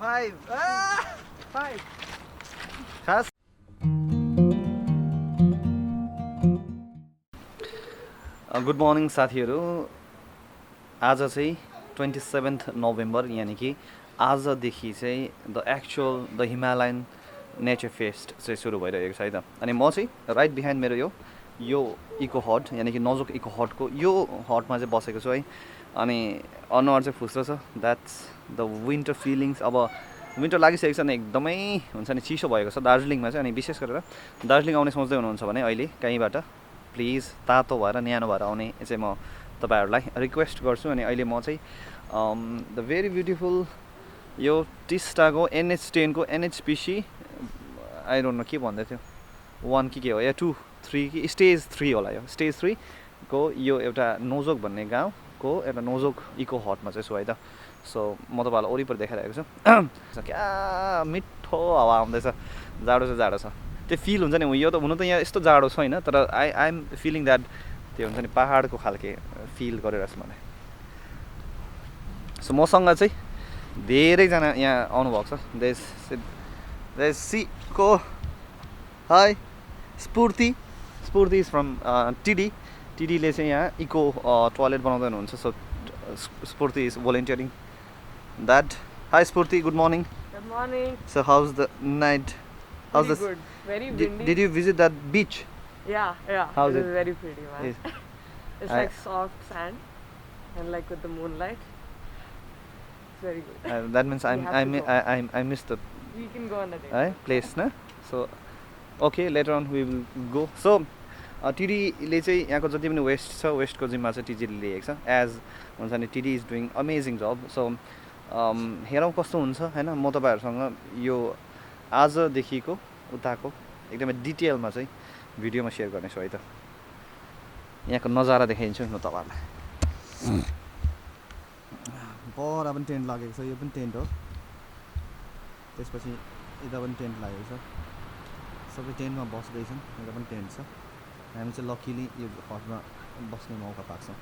5 5 खास good morning साथीहरू आज चाहिँ 27 नोभेम्बर यानि कि आजदेखि चाहिँ the actual the Himalayan nature fest चाहिँ सुरु भइरहेको छ है त। अनि म चाहिँ राइट बिहाइन्ड मेरो यो इको हट यानि कि नजोक इको हटको यो हटमा चाहिँ बसेको छु है। अनि अनुहार चाहिँ फुस्रो छ, द्याट्स द विन्टर फिलिङ्स। अब विन्टर लागिसकेको छ नि, एकदमै हुन्छ नि चिसो भएको छ दार्जिलिङमा चाहिँ। अनि विशेष गरेर दार्जिलिङ आउने सोच्दै हुनुहुन्छ भने अहिले कहीँबाट प्लिज तातो भएर न्यानो भएर आउने चाहिँ म तपाईँहरूलाई रिक्वेस्ट गर्छु। अनि अहिले म चाहिँ द भेरी ब्युटिफुल यो टिस्टाको NH10 को NHPC आई डोन्ट नो के भन्दै थियो 1 कि के हो या 2 3 कि स्टेज 3 होला, यो स्टेज 3 को यो एउटा नोजोक भन्ने गाउँको एउटा नोजोक इको हटमा चाहिँ छु है त। सो म तपाईँहरूलाई वरिपरि देखाइरहेको छु। क्या मिठो हावा आउँदैछ, जाडो छ त्यो फिल हुन्छ नि। यो त हुनु त यहाँ यस्तो जाडो छैन, तर आई एम फिलिङ द्याट त्यो हुन्छ नि पहाडको खालके फिल गरिरहेको छु मलाई। सो मसँग चाहिँ धेरैजना यहाँ आउनुभएको छ। देश सीको हाई स्फूर्ति इज फ्रम टिडीले चाहिँ यहाँ इको टोयलेट बनाउँदै हुनुहुन्छ। सो स्फूर्ति इज भोलिन्टियरिङ द्याट। हाई स्फूर्ति, good morning. Good morning. So how's the night? How's Very good. Very windy. Did you visit that beach? Yeah. How's It it? is very pretty, man. Yes. It's like soft sand, and like with the moonlight, it's very good. That means We have to go. I missed the We can go on a day. place, na? So okay, later on we will go. So टिडीले चाहिँ यहाँको जति पनि West छ वेस्टको जिम्मा चाहिँ टिडीले लिएको छ। As हुन्छ नि टिडी is doing amazing job. So हेरौँ कस्तो हुन्छ होइन। म तपाईँहरूसँग यो आजदेखिको उताको एकदमै डिटेलमा चाहिँ भिडियोमा सेयर गर्नेछु है त। यहाँको नजारा देखाइदिन्छु म तपाईँहरूलाई। पर पनि टेन्ट लागेको छ, यो पनि टेन्ट हो। त्यसपछि यता पनि टेन्ट लागेको छ, सबै टेन्टमा बस्दैछन्। यता पनि टेन्ट छ। हामी चाहिँ लकिली यो हटमा बस्ने मौका पाएको छौँ।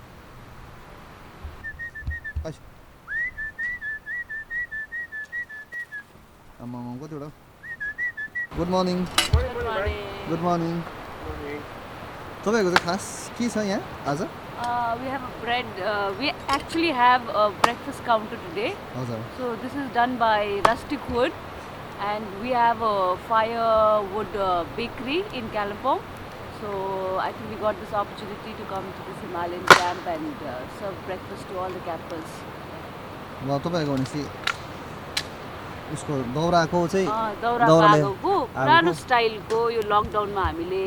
आमामा कतिवटा। Good morning. Good morning. तपाईँहरूको चाहिँ खास के छ यहाँ आज? We have a bread. We actually have a breakfast counter today. हजुर। So this is done by Rustic Wood, and we have a firewood bakery in Kalimpong. So I think we got this opportunity to come to this Himalayan camp and serve breakfast to all the campers. ल तपाईँको भनेपछि उसको दौराको चाहिँ दौराको पुरानो स्टाइलको यो लकडाउनमा हामीले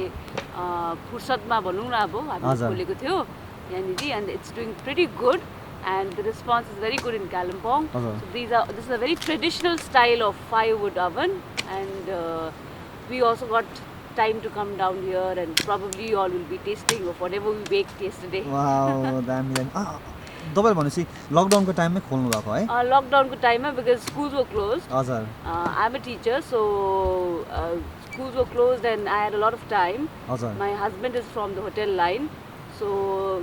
फुर्सदमा भनौँ न अब हामीले खोलेको थियो यहाँनिर, and it's doing pretty good and the response is very good in Kalimpong. So this is a very traditional style of firewood oven, and we also got time to come down here and probably you all will be tasting of whatever we baked yesterday. Wow दामी दामी। तपाईहरु भनेपछि लकडाउनको टाइममै खोल्नु भएको है? लकडाउनको टाइममा because schools were closed. हजुर। I'm a teacher, so schools were closed and I had a lot of time. हजुर। My husband is from the hotel line, so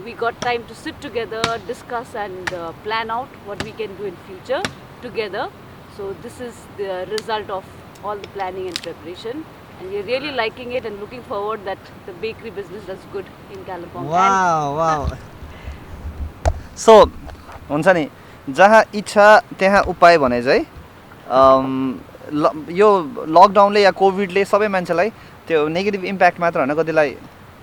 we got time to sit together, discuss and plan out what we can do in future together. So this is the result of all the planning and preparation. And we're really liking it and looking forward that the bakery business does good in Kalimpong. Wow. So हुन्छ नि जहाँ इच्छा त्यहाँ उपाय भने चाहिँ यो लकडाउनले या कोभिडले सबै मान्छेलाई त्यो नेगेटिभ इम्प्याक्ट मात्र होइन, कतिलाई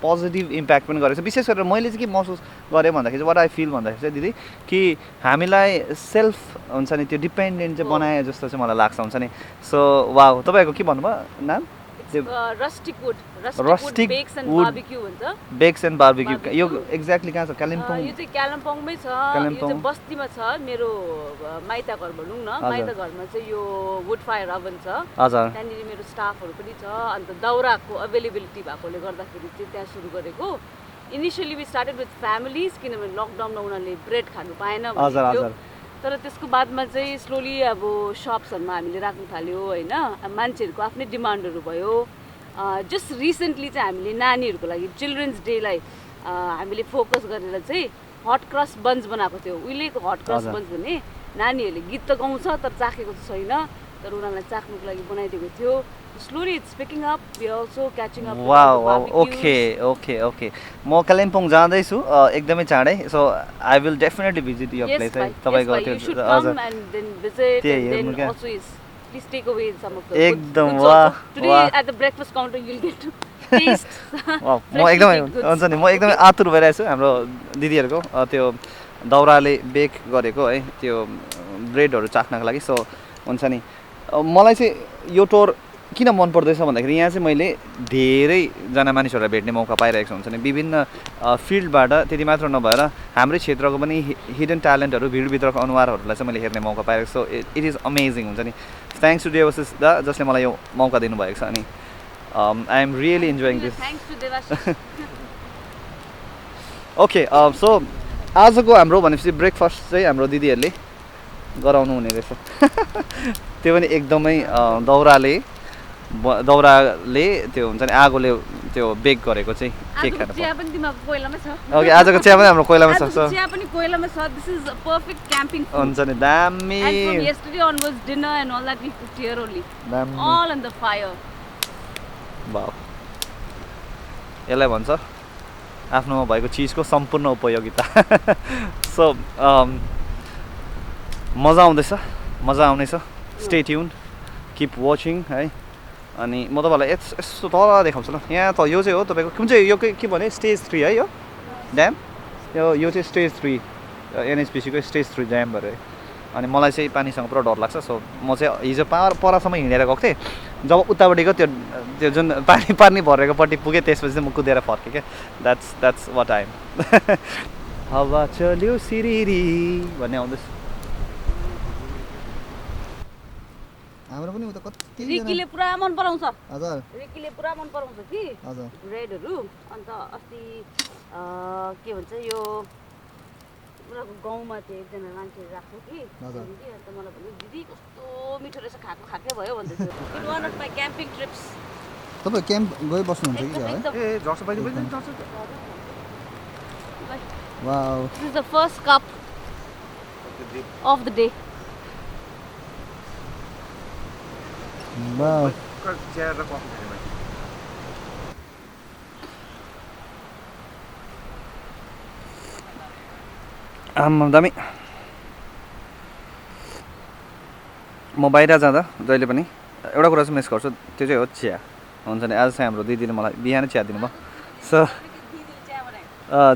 पोजिटिभ इम्प्याक्ट पनि गरेको छ। विशेष गरेर मैले चाहिँ के महसुस गरेँ भन्दाखेरि वाट आई फिल भन्दाखेरि चाहिँ दिदी कि हामीलाई सेल्फ हुन्छ नि त्यो डिपेन्डेन्ट चाहिँ बनाए जस्तो चाहिँ मलाई लाग्छ हुन्छ नि। सो वाउ, तपाईँहरूको के भन्नुभयो नाम? Rustic Wood. Rustic Bakes and Wood. Barbecue भन्छ। Bakes and barbecue. यो एक्ज्याक्टली कहाँ छ? कालिम्पोङ। यो चाहिँ कालिम्पोङमै छ। यो चाहिँ बस्तीमा छ। मेरो माइता घर भनौँ न, माइता घरमा चाहिँ यो वुड फायर ओभन छ। हजुर। त्यहाँनिर मेरो स्टाफहरू पनि छ। अन्त दाउराको अवेलेबिलिटी भएकोले गर्दाखेरि चाहिँ त्यहाँ सुरु गरेको। Initially we started with families, किनभने लकडाउनमा उनीहरूले ब्रेड खानु पाएन भन्थ्यो। तर त्यसको बादमा चाहिँ स्लोली अब सप्सहरूमा हामीले राख्नु थाल्यो होइन। मान्छेहरूको आफ्नै डिमान्डहरू भयो। जस्ट रिसेन्टली चाहिँ हामीले नानीहरूको लागि चिल्ड्रेन्स डेलाई हामीले फोकस गरेर चाहिँ हट क्रस बन्स बनाएको थियो। उहिलेको हट क्रस बन्स भने नानीहरूले गीत त गाउँछ तर चाखेको चाहिँ छैन तर उनीहरूलाई चाख्नुको लागि बनाइदिएको थियो slowly it's picking up we are also catching up wow okay okay okay म कालिम्पोङ जाँदैछु एकदमै चाँडै so I will definitely visit यो प्लेस है तपाईँको त्यो हजुर and then visit त्यही and then हेर्नु क्या। also is please take away some of the एकदम foods वाह, also. Today वाह। at the breakfast counter you'll get to taste wow, म freshly एकदमै baked goods. हुन्छ नि म एकदमै आतुर भइरहेको छु हाम्रो दिदीहरूको त्यो दाउराले बेक गरेको है त्यो ब्रेडहरू चाख्नको लागि सो हुन्छ नि मलाई चाहिँ यो टुर किन मन पर्दैछ भन्दाखेरि यहाँ चाहिँ मैले धेरैजना मानिसहरूलाई भेट्ने मौका पाइरहेको छु हुन्छ नि विभिन्न फिल्डबाट त्यति मात्र नभएर हाम्रै क्षेत्रको पनि हिडन ट्यालेन्टहरू भिडभित्रको अनुहारहरूलाई चाहिँ मैले हेर्ने मौका पाइरहेको छु इट इज अमेजिङ हुन्छ नि थ्याङ्क्स टु देवाशिष दा जसले मलाई यो मौका दिनुभएको छ अनि I am really enjoying this Thanks to Devashish. Okay so आजको हाम्रो भनेपछि ब्रेकफास्ट चाहिँ हाम्रो दिदीहरूले गराउनु हुने रहेछ त्यो पनि एकदमै दाउराले त्यो हुन्छ नि आगोले त्यो बेक गरेको चाहिँ के आजको खानु चिया पनि तिमीहरूको कोइलामै छ ओके आजको चिया पनि हाम्रो कोइलामा छ आजको चिया पनि कोइलामा छ this is a perfect camping food हुन्छ नि दामी and from yesterday onwards dinner and all that we cooked here only दामी all on the fire wow यसलाई भन्छ आफ्नोमा भएको चिजको सम्पूर्ण उपयोगिता सो मजा आउनेछ स्टे ट्युन किप वाचिङ है अनि म तपाईँलाई यस्तो तल देखाउँछु ल यहाँ त यो चाहिँ हो तपाईँको कुन चाहिँ यो के भने स्टेज 3 है यो ड्याम यो चाहिँ स्टेज 3 एनएचपिसीको स्टेज 3 ड्याम भएर अनि मलाई चाहिँ पानीसँग पुरा डर लाग्छ सो म चाहिँ हिजो परसम्म हिँडेर गएको थिएँ जब उतापट्टिको त्यो जुन पानी भरेकोपट्टि पुगेँ त्यसपछि चाहिँ म कुदेर फर्केँ क्या द्याट्स वाट आइम हावा चल्यो सिरिरी भन्ने आउँदैछ हाम्रो पनि उता कति रिकीले पुरा मन पराउँछ हजुर रिकीले पुरा मन पराउँछ कि हजुर ब्रेडहरू अन्त अस्ति के भन्छ यो उनीहरूको गाउँमा चाहिँ एकजना मान्छे राख्छ कि हजुर। अन्त मलाई भन्यो दिदी कस्तो मिठो रहेछ खाएकै भयो भन्दैछ in one of my camping trips तपाईँ क्याम्प गइ बस्नुहुन्छ कि क्या है ए झर्छ बहिनी wow This is the first cup of the day. Wow दामी म बाहिर जाँदा जहिले पनि एउटा कुरा चाहिँ मिस गर्छु त्यो चाहिँ हो चिया हुन्छ नि आज चाहिँ हाम्रो दिदीले मलाई बिहानै चिया दिनुभयो सो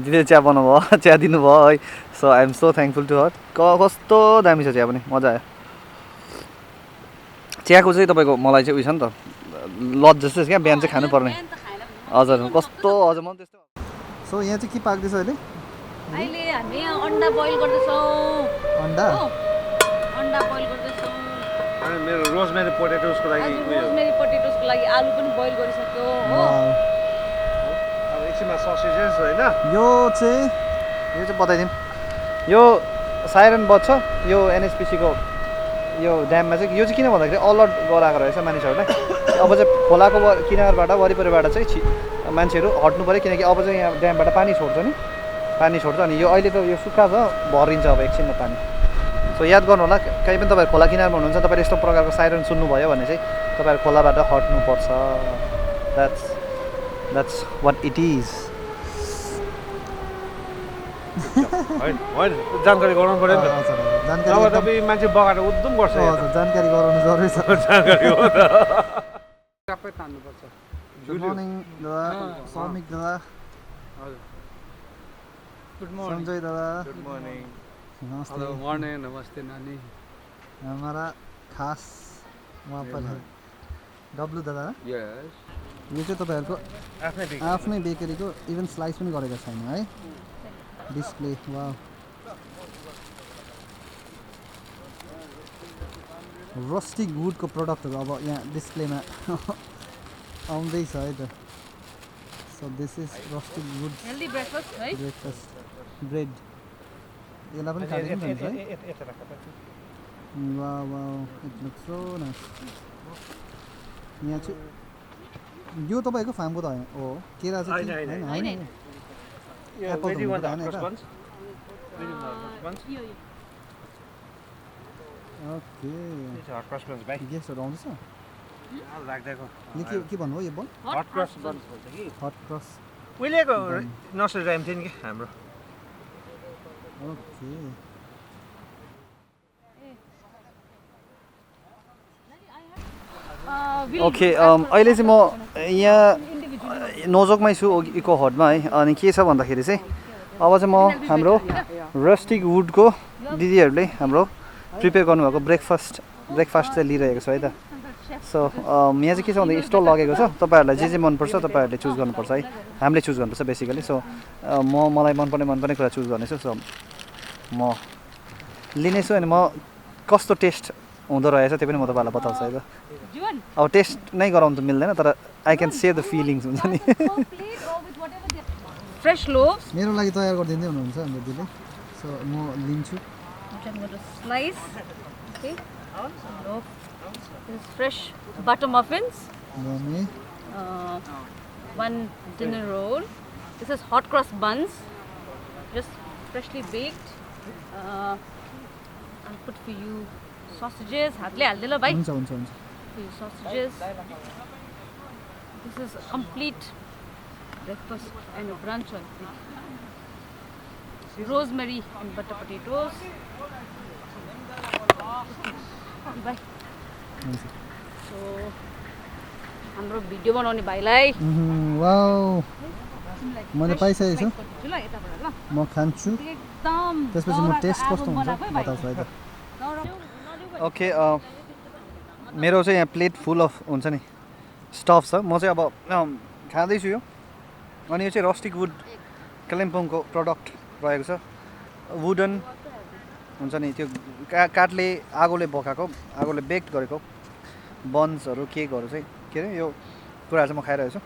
दिदीले चिया बनाउनु भयो चिया दिनुभयो है so I am so thankful to her कस्तो दामी छ चिया पनि मजा आयो चियाको चाहिँ तपाईँको मलाई चाहिँ उयो छ नि त लज जस्तै छ क्या बिहान चाहिँ खानुपर्ने हजुर कस्तो हजुर म त्यस्तो सो यहाँ चाहिँ के पाक्दैछ अहिले अहिले हामी अन्डा बोइल गर्दैछौँ अन्डा हो अन्डा बोइल गर्दैछौँ अनि मेरो रोजमेरी पोटेटोजको लागि आज रोजमेरी पोटेटोजको लागि आलु पनि बोइल गरिसक्यो हो वाउ। अब एकछिनमा ससेजेस होइन यो चाहिँ यो चाहिँ बताइदिउँ यो साइरन बज्छ यो एनएचपिसीको यो ड्याममा चाहिँ यो चाहिँ किन भन्दाखेरि अलर्ट गराएको रहेछ मानिसहरूलाई अब चाहिँ खोलाको किनारबाट वरिपरिबाट चाहिँ मान्छेहरू हट्नु पऱ्यो किनकि अब चाहिँ यहाँ ड्यामबाट पानी छोड्छ नि पानी छोड्छ अनि यो अहिले त यो सुक्खा छ भरिन्छ अब एकछिनमा पानी सो याद गर्नु होला कहीँ पनि तपाईँहरू खोला किनारमा हुनुहुन्छ तपाईँले यस्तो प्रकारको साइरन सुन्नुभयो भने चाहिँ तपाईँहरू खोलाबाट हट्नुपर्छ द्याट्स वाट इट इज जानकारी गराउनु पऱ्यो नि हजुर, हजुर। त जानकारी नभए एकदम- तपाईँ मान्छे बगाएर उद्धम गर्छ यहाँ त। हजुर, जानकारी गराउनु जरुरी छ जानकारी हो त सबै तान्नुपर्छ गुड मर्निङ दादा सौमिक दादा गुड मर्निङ सञ्जय दादा गुड मर्निङ नमस्ते हेलो मर्निङ नमस्ते नानी हमारा खास वहाँ पर है डब्लु दादा यस यो चाहिँ तपाईँहरूको आफ्नै आफ्नै बेकरीको इभन स्लाइस पनि गरेको छैन है डिस्प्ले वा रस्टिक वुडको प्रडक्टहरू अब यहाँ डिस्प्लेमा आउँदैछ है त so this is rustic would healthy breakfast है ब्रेकफास्ट ब्रेड यसलाई पनि खाँदै हुन्छ है वा वा इट लुक्स सो नाइस यहाँ चाहिँ यो तपाईँको फार्मको त होइन हो केरा चाहिँ होइन, होइन होइन, होइन एप्पल त हुनु पर्दैन है त? यो ओके हट क्रस बन्स भाइ गेस्टहरू आउँदैछ लाग्दैको यो के भन्नु हो यो बन हट क्रस बन्स भन्छ कि हट क्रस उहिलेको नर्सरी राइम थियो नि कि हाम्रो ओके ओके अहिले चाहिँ म यहाँ नोजोकमै छु इको हटमा है अनि के छ भन्दाखेरि चाहिँ अब चाहिँ म हाम्रो रस्टिक वुडको दिदीहरूले हाम्रो प्रिपेयर गर्नुभएको ब्रेकफास्ट चाहिँ लिइरहेको छु है त सो यहाँ चाहिँ के छ भन्दा स्टल लगेको छ तपाईँहरूलाई जे मनपर्छ तपाईँहरूले चुज गर्नुपर्छ है हामीले चुज गर्नुपर्छ बेसिकली सो मलाई मनपर्ने कुरा चुज गर्नेछु सो म लिनेछु अनि म कस्तो टेस्ट हुँदो रहेछ त्यो पनि म तपाईँहरूलाई बताउँछु है त अब टेस्ट नै गराउनु त मिल्दैन तर I can say the feelings हुन्छ नि फ्रेश लोव्स मेरो लागि तयार गरिदिँदै हुनुहुन्छ हाम्रो दिदीले सो म लिन्छु which I'm going to slice. Okay. Loaf. This is fresh butter muffins. Yummy One dinner roll. This is hot cross buns, just freshly baked. I'll put for you sausages. हातले हाल्दिलो भाइ. हुन्छ हुन्छ हुन्छ For you sausages. This is a complete breakfast and a brunch on rosemary and butter potatoes. Bye. हुन्छ So, हाम्रो video बनाउने भाइलाई wow मैले पाइसकेको छु ल यताबाट ल म खान्छु एकदम त्यसपछि म टेस्ट कस्तो हुन्छ बताउँछु है त ओके मेरो चाहिँ यहाँ प्लेट फुल अफ हुन्छ नि स्टफ छ म चाहिँ अब खाँदैछु यो अनि यो चाहिँ रस्टिक वुड कालिम्पोङको प्रडक्ट रहेको छ वुडन हुन्छ नि त्यो काठले आगोले पकाएको आगोले बेक्ड गरेको बन्सहरू केकहरू चाहिँ के अरे यो कुराहरू चाहिँ म खाइरहेको छु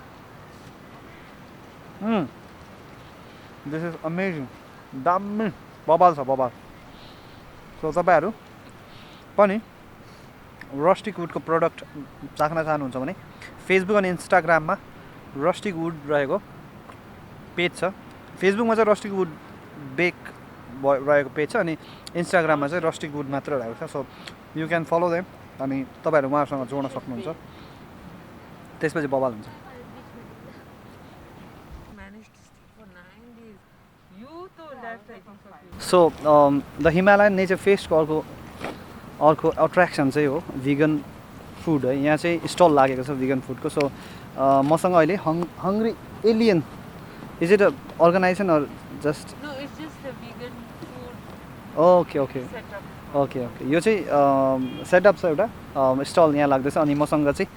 दिस इज अमेजिङ दामी बबाल छ बबाल सो तपाईँहरू पनि रस्टिक वुडको प्रडक्ट चाख्न चाहनुहुन्छ भने फेसबुक अनि इन्स्टाग्राममा रस्टिक वुड रहेको पेज छ फेसबुकमा चाहिँ रस्टिक वुड बेक रहेको पेज छ अनि इन्स्टाग्राममा चाहिँ रस्टिक वुड मात्र रहेको छ so you can follow them अनि तपाईँहरू उहाँहरूसँग जोड्न सक्नुहुन्छ त्यसपछि बवाल हुन्छ सो द हिमालयन नेचर फेस्टको अर्को अट्र्याक्सन चाहिँ हो भिगन फुड है यहाँ चाहिँ स्टल लागेको छ भिगन फुडको सो मसँग अहिले Hungry Alien is it a organisation or just No, it's just a vegan food okay okay setup. Okay okay यो चाहिँ सेटअप छ एउटा स्टल यहाँ लाग्दैछ अनि मसँग चाहिँ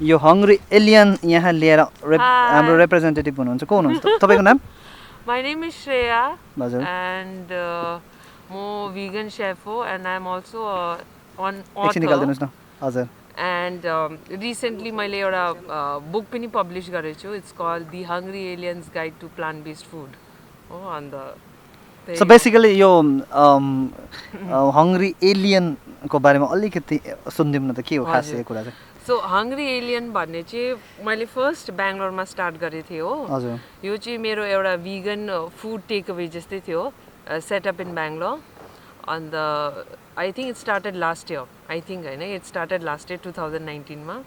यो हङ्ग्री एलियन यहाँ लिएर हाम्रो रिप्रेजेन्टेटिभ हुनुहुन्छ को हुनुहुन्छ तपाईँको नाम My name is Shreya हजुर and more vegan chef ho, and I'm also an एकछिन author. निकालिदिनुहोस् न हजुर And recently मैले एउटा book पनि publish गरेको छु. It's called The Hungry Alien's Guide to Plant-Based Food. Oh, on the so basically यो हङ्ग्री एलियनको बारेमा अलिकति सुनिदिउँ न त के हो खास यो कुरा चाहिँ So Hungry Alien भन्ने चाहिँ मैले फर्स्ट बेङ्गलोरमा स्टार्ट गरेको थिएँ हो. हजुर यो चाहिँ मेरो एउटा vegan food takeaway जस्तै थियो setup in Bangalore on the I think it started last year. I think it started last year 2019 ma.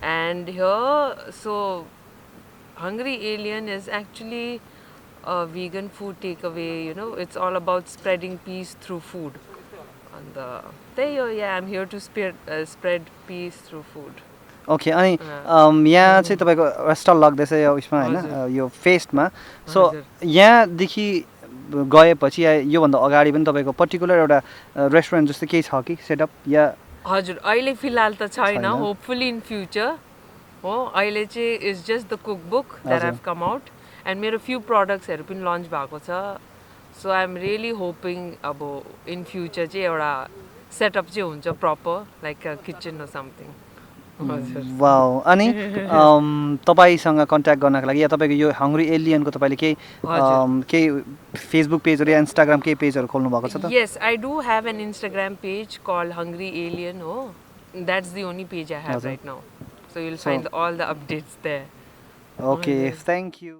And here so Hungry Alien is actually a vegan food takeaway, it's all about spreading peace through food. And there you yeah, I'm here to spread peace through food. Okay अनि यहाँ चाहिँ तपाईँको stall लाग्दैछ यो उसमा होइन यो फेस्टमा so यहाँदेखि गएपछि योभन्दा अगाडि पनि तपाईँको पर्टिकुलर एउटा रेस्टुरेन्ट जस्तो केही छ कि सेटअप या हजुर अहिले फिलहाल त छैन होपफुली इन फ्युचर हो अहिले चाहिँ is just the cookbook that have come out and मेरो फ्यु प्रडक्ट्सहरू पनि लन्च भएको छ so I am really hoping अब इन फ्युचर चाहिँ एउटा सेटअप चाहिँ हुन्छ प्रपर लाइक किचन र समथिङ वाउ अनि तपाईँसँग कन्ट्याक्ट गर्नको लागि या तपाईँको यो हङ्ग्री एलियनको तपाईँले केही फेसबुक पेजहरू या इन्स्टाग्राम केही पेजहरू खोल्नु भएको छ त Yes, I do have an Instagram page called Hungry Alien. Oh, that's the only page I have right now. So you'll find all the updates there. Okay thank you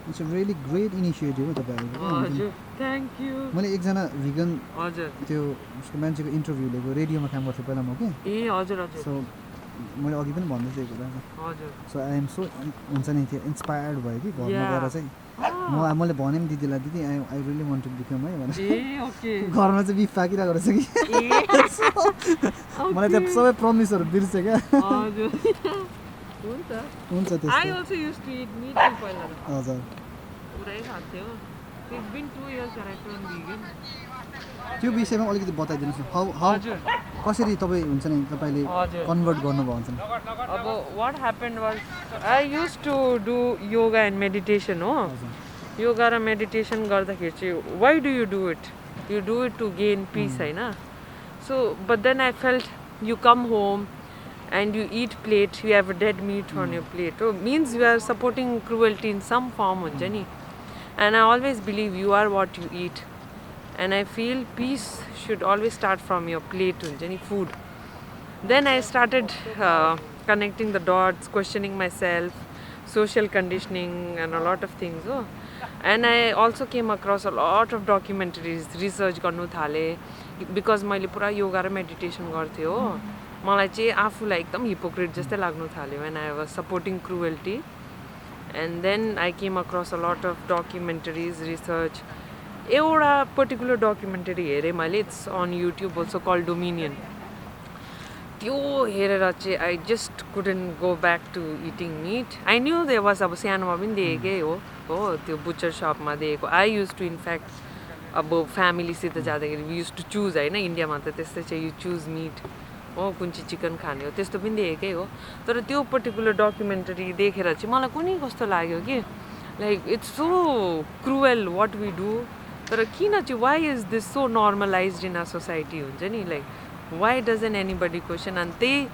it's a really great initiative हो तपाईँहरूको हजुर thank you मैले एकजना vegan हजुर त्यो उसको मान्छेको interview लिएको रेडियोमा काम गर्थेँ पहिला म कि ए हजुर हजुर सो मैले अघि पनि भन्दै थिएँ कुरा हजुर सो आई एम सो हुन्छ नि त्यो इन्सपायर्ड भयो कि घरमा Yeah. गएर चाहिँ मैले भने पनि दिदीलाई दिदी I really want to become है भनेर ए ओके घरमा चाहिँ बिफ पाकिरहेको रहेछ कि मलाई त्यो सबै प्रमिसहरू बिर्सेँ क्या हजुर हुन्छ हुन्छ I त्यस्तो also used to eat meat पहिला त हजुर पुरै खान्थ्यो It's been 2 years that I turned vegan. त्यो विषयमा अलिकति बताइदिनुहोस् न हाउ हजुर कसरी तपाईँ हुन्छ नि तपाईँले हजुर कन्भर्ट गर्नुभयो हुन्छ नि अब what happened was I used to do yoga and meditation हो योगा र मेडिटेसन गर्दाखेरि चाहिँ why do you do it? You do it to gain peace होइन So but then I felt you come home and you eat plate, you have a dead meat on your plate. Oh, means you are supporting cruelty in some form हुन्छ नि And I always believe you are what you eat. And I feel peace should always start from your plate हुन्छ नि food. Then I started connecting the dots, questioning myself, social conditioning and a lot of things. Oh. And I also came across a lot of documentaries, research गर्नु थालेँ because मैले पुरा योगा र meditation गर्थेँ हो मलाई चाहिँ आफूलाई एकदम हिपोक्रेट जस्तै लाग्नु थाल्यो when I was supporting cruelty. And then I came across a lot of documentaries, research. एउटा पर्टिकुलर डकुमेन्टरी हेरेँ मैले it's on YouTube also call Dominion त्यो हेरेर चाहिँ I just couldn't go back to eating meat I knew they was अब सानोमा पनि देखेकै हो त्यो बुचर सपमा देखेको आई युज टु इनफ्याक्ट अब फ्यामिलीसित जाँदाखेरि युज टु चुज होइन इन्डियामा त त्यस्तै छ यु चुज मिट हो कुन चाहिँ चिकन खाने हो त्यस्तो पनि देखेकै हो तर त्यो पर्टिकुलर डकुमेन्टरी देखेर चाहिँ मलाई कुनै कस्तो लाग्यो कि like it's so cruel what we do तर किन चाहिँ why is this so normalize in our society हुन्छ नि like why doesn't anybody question अनि त्यही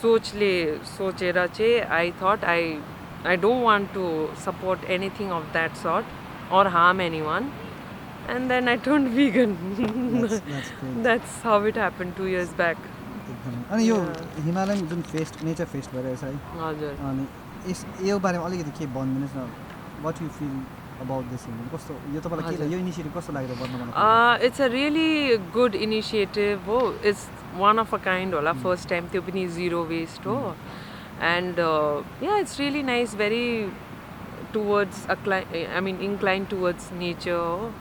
सोचले सोचेर चाहिँ I thought I don't want to support anything of that sort or harm anyone and then I turn vegan. That's how it happened 2 years back. अनि यो Himalayan जुन fest nature fest भइरहेछ है हजुर अनि यो बारेमा अलिकति के भनिदिनुहोस् न what you feel about this कस्तो यो तपाईँलाई के यो इनिसिएटिभ कस्तो लाग्यो वर्णमाला it's a really good initiative हो it's one of a kind होला फर्स्ट टाइम त्यो पनि जिरो वेस्ट हो and yeah it's really nice very towards I mean incline towards nature हो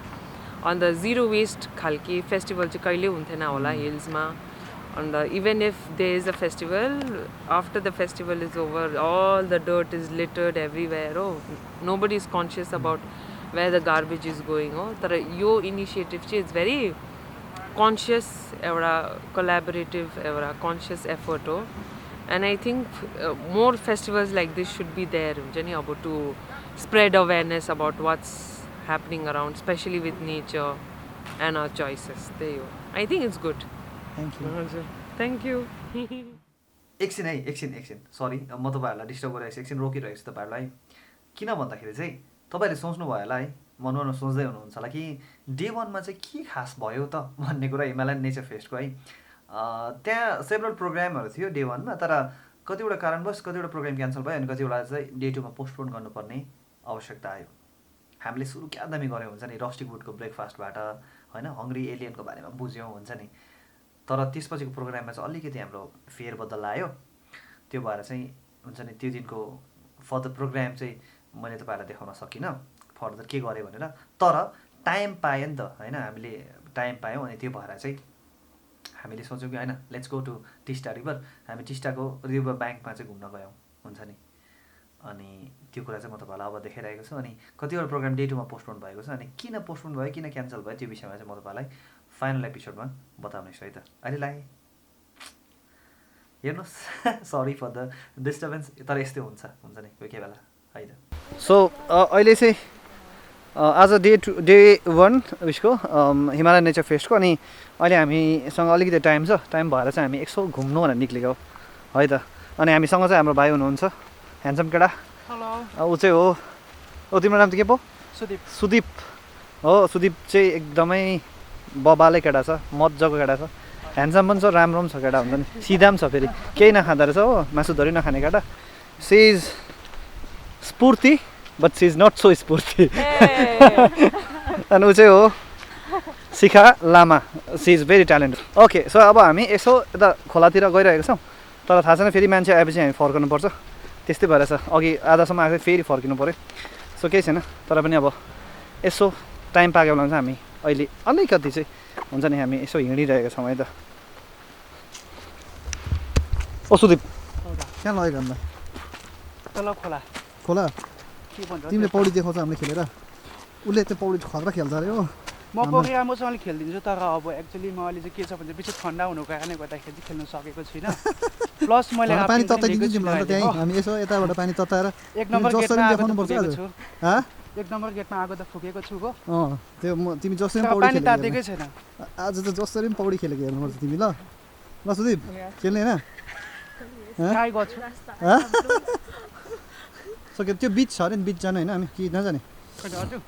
अन्त जिरो वेस्ट खालके फेस्टिभल चाहिँ कहिले हुन्थेन होला हिल्समा अन्त even if there is a festival after the festival is over all the dirt is littered everywhere हो nobody is conscious about where the garbage is going हो तर यो इनिसिएटिभ चाहिँ इट्स भेरी कन्सियस एउटा कोलाबोरेटिभ एउटा conscious effort हो and I think more festivals like this should be there हुन्छ नि अब to spread awareness about what's happening around, especially with nature and our choices. There you go. I think it's good. Thank you Thank you. एकछिन है एकछिन sorry म तपाईँहरूलाई disturb गरिरहेको छु एकछिन रोकिरहेको छु तपाईँहरूलाई किन भन्दाखेरि चाहिँ तपाईँहरूले सोच्नुभयो होला है मनमा सोच्दै हुनुहुन्छ होला कि डे 1 मा चाहिँ के खास भयो त भन्ने कुरा हिमालयन नेचर फेस्टको है त्यहाँ सेभरल प्रोग्रामहरू थियो डे 1 मा तर कतिवटा कारणवश कतिवटा प्रोग्राम क्यान्सल भयो अनि कतिवटा चाहिँ डे 2 मा पोस्टपोन गर्नुपर्ने आवश्यकता आयो हामीले सुरु क्या दामी गऱ्यौँ हुन्छ नि रस्टिक वुडको ब्रेकफास्टबाट होइन हङ्ग्री एलियनको बारेमा बुझ्यौँ हुन्छ नि तर त्यसपछिको प्रोग्राममा चाहिँ अलिकति हाम्रो फेरबदल आयो त्यो भएर चाहिँ हुन्छ नि त्यो दिनको फर्दर प्रोग्राम चाहिँ मैले तपाईँहरूलाई देखाउन सकिनँ फर्दर के गरेँ भनेर तर टाइम पाएँ नि त होइन हामीले टाइम पायौँ अनि त्यो भएर चाहिँ हामीले सोच्यौँ कि होइन let's go to Teesta river हामी टिस्टाको रिभर ब्याङ्कमा चाहिँ घुम्न गयौँ हुन्छ नि अनि त्यो कुरा चाहिँ म तपाईँहरूलाई अब देखाइरहेको छु अनि कतिवटा प्रोग्राम डे 2 मा पोस्टपोन भएको छ अनि किन पोस्टपोन भयो किन क्यान्सल भयो त्यो विषयमा चाहिँ म तपाईँलाई फाइनल एपिसोडमा बताउनेछु है त अहिलेलाई हेर्नुहोस् सरी फर द डिस्टर्बेन्स तर यस्तै हुन्छ नि कोही कोही बेला है त सो अहिले चाहिँ आज डे 1 उसको हिमालयन नेचर फेस्टको अनि अहिले हामीसँग अलिकति टाइम छ टाइम भएर चाहिँ हामी यसो घुम्नु भनेर निक्लेको है त अनि हामीसँग चाहिँ हाम्रो भाइ हुनुहुन्छ ह्यान्डसम केटा ऊ चाहिँ हो तिम्रो नाम त के पो सुदीप हो सुदीप चाहिँ एकदमै बबाले केटा छ मजाको केटा छ ह्यान्डसम पनि छ राम्रो पनि छ केटा हुन्छ नि सिधा पनि छ फेरि केही नखाँदो रहेछ हो मासु धरि नखाने केटा says Sphurti but she is not so sphurti Hey. अनि ऊ चाहिँ हो Shikha Lama she is very talented okay so अब हामी यसो यता खोलातिर गइरहेको छौँ तर थाहा छैन फेरि मान्छे आएपछि हामी फर्कनुपर्छ त्यस्तै भएर छ अघि आधासम्म आएको फेरि फर्किनु पऱ्यो सो केही छैन तर पनि अब यसो टाइम पाएको बेलामा चाहिँ हामी अहिले अलिकति चाहिँ हुन्छ नि हामी यसो हिँडिरहेका छौँ है त ओ सुदीप कहाँ लगेको हामीलाई तल खोला खोला के भन्छ तिमीले पौडी देखाउँछ हामीले खेलेर उसले त्यो पौडी खतरा खेल्छ अरे हो म पौडी राम्रोसँगले खेलिदिन्छु तर अब एक्चुअली म अहिले चाहिँ के छ भने पछि ठन्डा हुनुको कारणले गर्दाखेरि चाहिँ खेल्न सकेको छुइनँ प्लस मैले पानी तताइदिन्छु तिमीलाई त त्यहीँ हामी यसो यताबाट पानी तताएर एक नम्बर जसरी गेटमा देखाउनुपर्छ आज छु हा एक नम्बर गेटमा आगो त फुकेको छु गो त्यो तिमी जसरी तर पनि पौडी पानी खेलेको तातेकै छैन आज त जसरी पनि पौडी खेलेको हेर्नुपर्छ तिमी ल ल सुदीप खेल्ने होइन ट्राई गर्छु सक्यो त्यो बिच छ अरे नि बिच जानु होइन हामी कि नजाने हजुर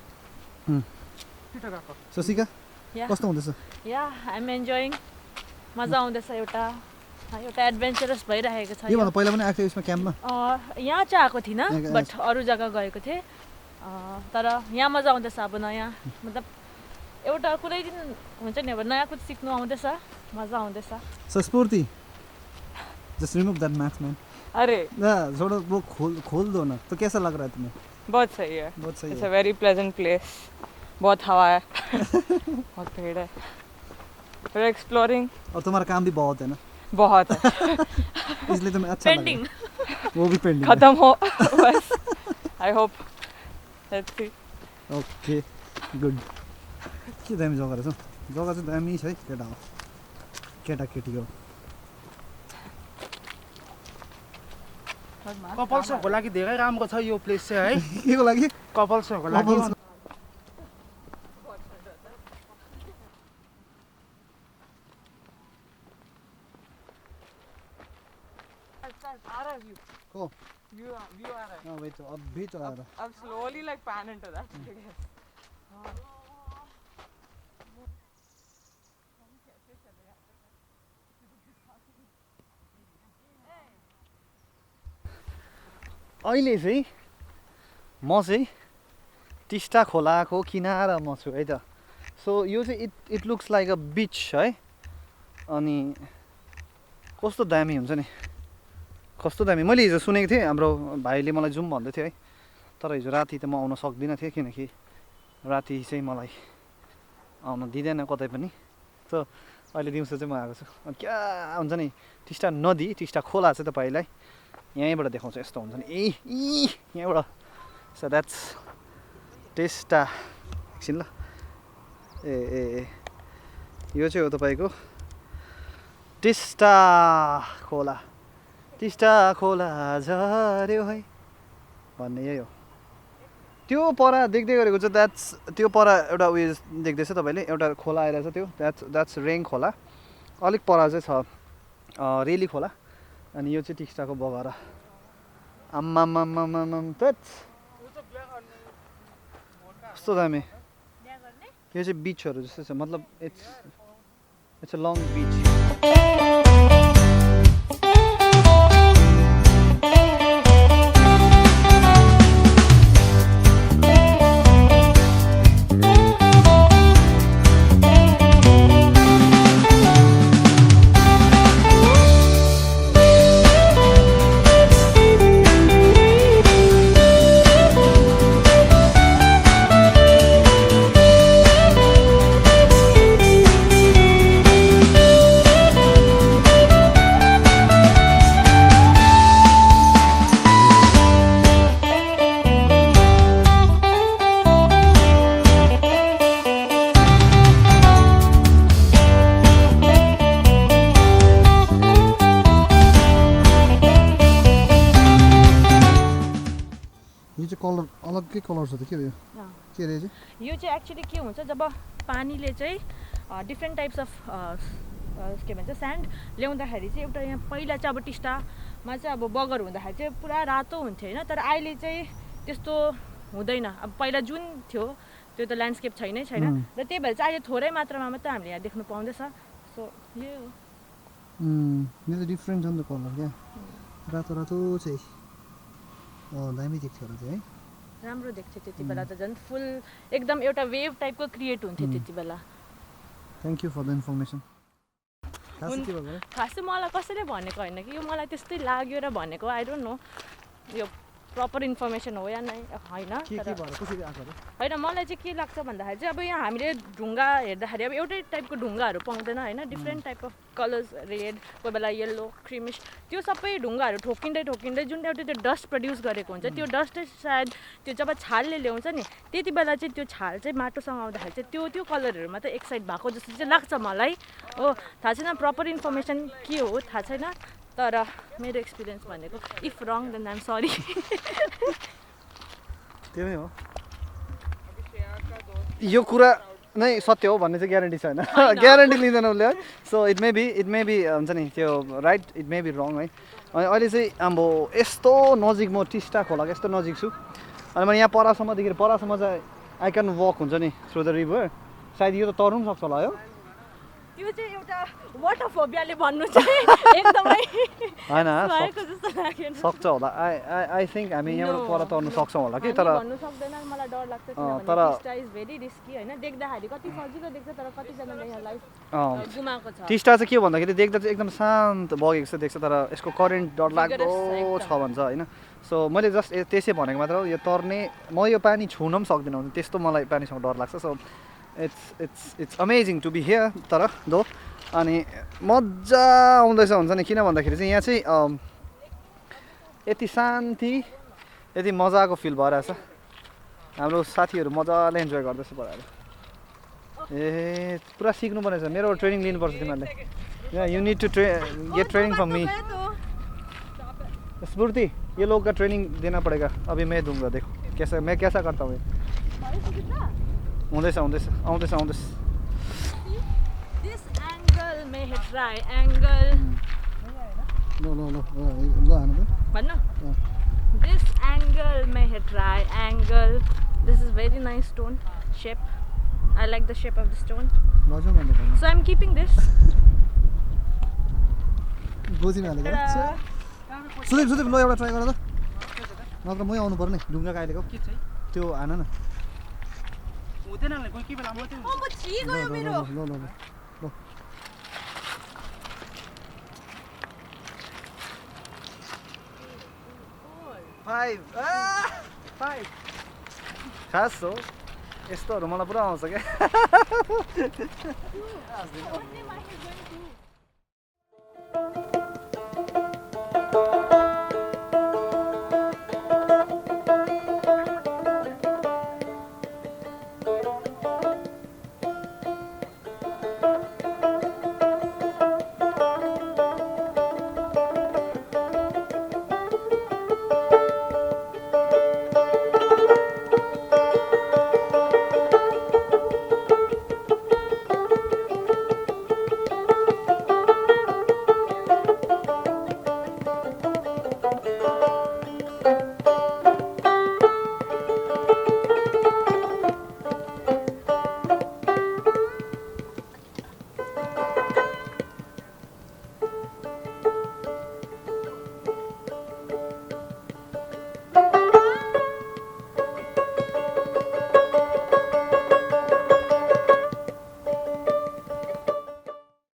छिटो गएको शशिका Yeah. कस्तो हुँदैछ Yeah, I'm enjoying. मजा आउँदैछ एउटा एउटा एडभेन्चरस भइरहेको छ योभन्दा पहिला पनि आएको थियो यसमा क्याम्पमा यहाँ चाहिँ आएको थिइनँ यहाँ बट अरू जग्गा गएको थिएँ तर यहाँ मजा आउँदैछ अब नयाँ मतलब एउटा कुनै दिन हुन्छ नि अब नयाँ कुछ सिक्नु आउँदैछ मजा आउँदैछ सो स्फूर्ति जस्ट रिमूव दैट मास्क मैन अरे ना थोड़ा वो खोल दो ना तो कैसा लग रहा है तुम्हें बहुत सही है बहुत सही इट्स है अ वेरी प्लेजेंट प्लेस बहुत हवा है बहुत भीड़ है we're exploring और तुम्हारा काम भी बहुत है ना बहुत है इसलिए तुम्हें अच्छा लग पेन्डिङ रहा है वो भी पेंडिंग खत्म हो बस I hope let's see okay good के दामी जग्गा रहेछ जग्गा चाहिँ दामी छ है केटा हो केटाकेटी हो कपल्सहरूको लागि धेरै राम्रो छ यो प्लेस चाहिँ है के को लागि कपल्सहरूको लागि Couples- को व्यू आ रहा है वही तो अभी तो आ रहा अब slowly like pan into that अहिले चाहिँ म चाहिँ टिस्टा खोलाको किनारमा छु है त सो यो चाहिँ इट लुक्स लाइक अ बिच है अनि कस्तो दामी हुन्छ नि कस्तो दामी मैले हिजो सुनेको थिएँ हाम्रो भाइले मलाई जाउँ भन्दै थियो है तर हिजो राति त म आउन सक्दिनँ थिएँ किनकि राति चाहिँ मलाई आउन दिँदैन कतै पनि सो अहिले दिउँसो चाहिँ म आएको छु अनि क्या हुन्छ नि टिस्टा नदी टिस्टा खोला चाहिँ तपाईँलाई यहीँबाट देखाउँछ यस्तो हुन्छ नि यहीँबाट सो द्याट्स टेस्टा एकछिन ल ए ए ए यो चाहिँ हो तपाईँको टिस्टा खोला टिस्टा खोला झऱ्यो है भन्ने यही हो त्यो पर देख्दै गरेको चाहिँ द्याट्स त्यो पर एउटा उयो देख्दैछ तपाईँले एउटा खोला आइरहेछ त्यो द्याट्स रेङ खोला अलिक पर चाहिँ छ रेली खोला अनि यो चाहिँ टिस्टाको बगरा आम्मामामामाम त्यस कस्तो दामी यो चाहिँ बिचहरू जस्तो छ मतलब इट्स अ लङ बिच यो चाहिँ कलर अलग्गै कलर छ त के हो यो के रे चाहिँ यो चाहिँ एक्चुली के हुन्छ जब पानीले चाहिँ डिफ्रेन्ट टाइप्स अफ के भन्छ स्यान्ड ल्याउँदाखेरि चाहिँ एउटा यहाँ पहिला चाहिँ अब टिस्टामा चाहिँ अब बगर हुँदाखेरि चाहिँ पुरा रातो हुन्थ्यो होइन तर अहिले चाहिँ त्यस्तो हुँदैन अब पहिला जुन थियो त्यो त ल्यान्डस्केप छैनै छैन र त्यही भएर चाहिँ अहिले थोरै मात्रामा मात्रै हामीले यहाँ देख्नु पाउँदैछ सो यो हो यो त डिफ्रेन्ट छ नि त कलर क्या रातो रातो चाहिँ दामी देख्थ्यो होला चाहिँ है राम्रो देख्थ्यो त्यति बेला त झन् फुल एकदम एउटा वेभ टाइपको क्रिएट हुन्थ्यो त्यति बेला thank you for the information खास चाहिँ मलाई कसैले भनेको होइन कि यो मलाई त्यस्तै लाग्यो र भनेको आई डोन्ट नो यो प्रपर इन्फर्मेसन हो या नै होइन होइन मलाई चाहिँ के लाग्छ भन्दाखेरि चाहिँ अब यहाँ हामीले ढुङ्गा हेर्दाखेरि अब एउटै टाइपको ढुङ्गाहरू पाउँदैन होइन different type of colours red कोही बेला येल्लो क्रिमिस त्यो सबै ढुङ्गाहरू ठोकिँदै ठोकिँदै जुन एउटा त्यो डस्ट प्रड्युस गरेको हुन्छ त्यो डस्टै सायद त्यो जब छालले ल्याउँछ नि त्यति बेला चाहिँ त्यो छाल चाहिँ माटोसँग आउँदाखेरि चाहिँ त्यो त्यो कलरहरू मात्रै एक साइड भएको जस्तो चाहिँ लाग्छ मलाई हो थाहा छैन प्रपर इन्फर्मेसन के हो थाहा छैन तर मेरो एक्सपिरियन्स भनेको if wrong then I'm sorry त्यो नै हो यो कुरा नै सत्य हो भन्ने चाहिँ ग्यारेन्टी छैन ग्यारेन्टी लिँदैन उसले है सो इट मे बी हुन्छ नि त्यो right it may be wrong है अनि अहिले चाहिँ अब यस्तो नजिक म टिस्टा खोलाको यस्तो नजिक छु अनि मैले यहाँ परासम्मदेखि परासम्म चाहिँ आई क्यान वक हुन्छ नि थ्रु द रिभर सायद यो त तर्नु पनि सक्छ होला है त्यो चाहिँ एउटा वाटर फोबियाले भन्नु चाहिँ एकदमै होइन भएको जस्तो लागेन सक्छ होला आई थिङ्क हामी यहाँबाट पर तर्नु सक्छौँ होला कि तर भन्नु सक्दैन मलाई डर लाग्छ किनभने टिस्टा इज भेरी रिस्की हैन देख्दाखेरि कति सजिलो देख्छ तर कतिजनाले यहाँ लाइफ गुमाएको छ टिस्टा चाहिँ के भन्दाखेरि देख्दा चाहिँ एकदम शान्त बगेको जस्तो देख्छ तर यसको करेन्ट डरलाग्दो छ भन्छ होइन सो मैले जस्ट त्यसै भनेको मात्र हो यो तर्ने म यो पानी छुन पनि सक्दिनँ त्यस्तो मलाई पानीसँग डर लाग्छ so it's amazing to be here तर दो अनि मजा आउँदैछ हुन्छ नि किन भन्दाखेरि चाहिँ यहाँ चाहिँ यति शान्ति यति मजाको फिल भइरहेछ हाम्रो साथीहरू मजाले इन्जोय गर्दैछ पढाएर ए पुरा सिक्नुपर्ने छ मेरो ट्रेनिङ लिनुपर्छ तिमीहरूले you need to get training from me Sphurti ये लोग का ट्रेनिंग देना पड़ेगा अभी मैं दूंगा देखो मैं कैसा करता हूँ आउँदैछ आउँदैछ आउँदैछ आउँदैछ दिस एंगल मे हे ट्राई एंगल ल हानु भन्नु दिस एंगल मे हे try angle this is very nice stone shape I like the shape of the stone so I am keeping this गोजिन हालेको सुदीप ल एउटा ट्राई गर त नत्र मै आउनु पर्ने ढुङ्गा काइलेको त्यो हान न हुँदैन कोही के बेला मात्रै म छि गयो मेरो ल फाइभ खास हो यस्तोहरू मलाई पुरा आउँछ क्या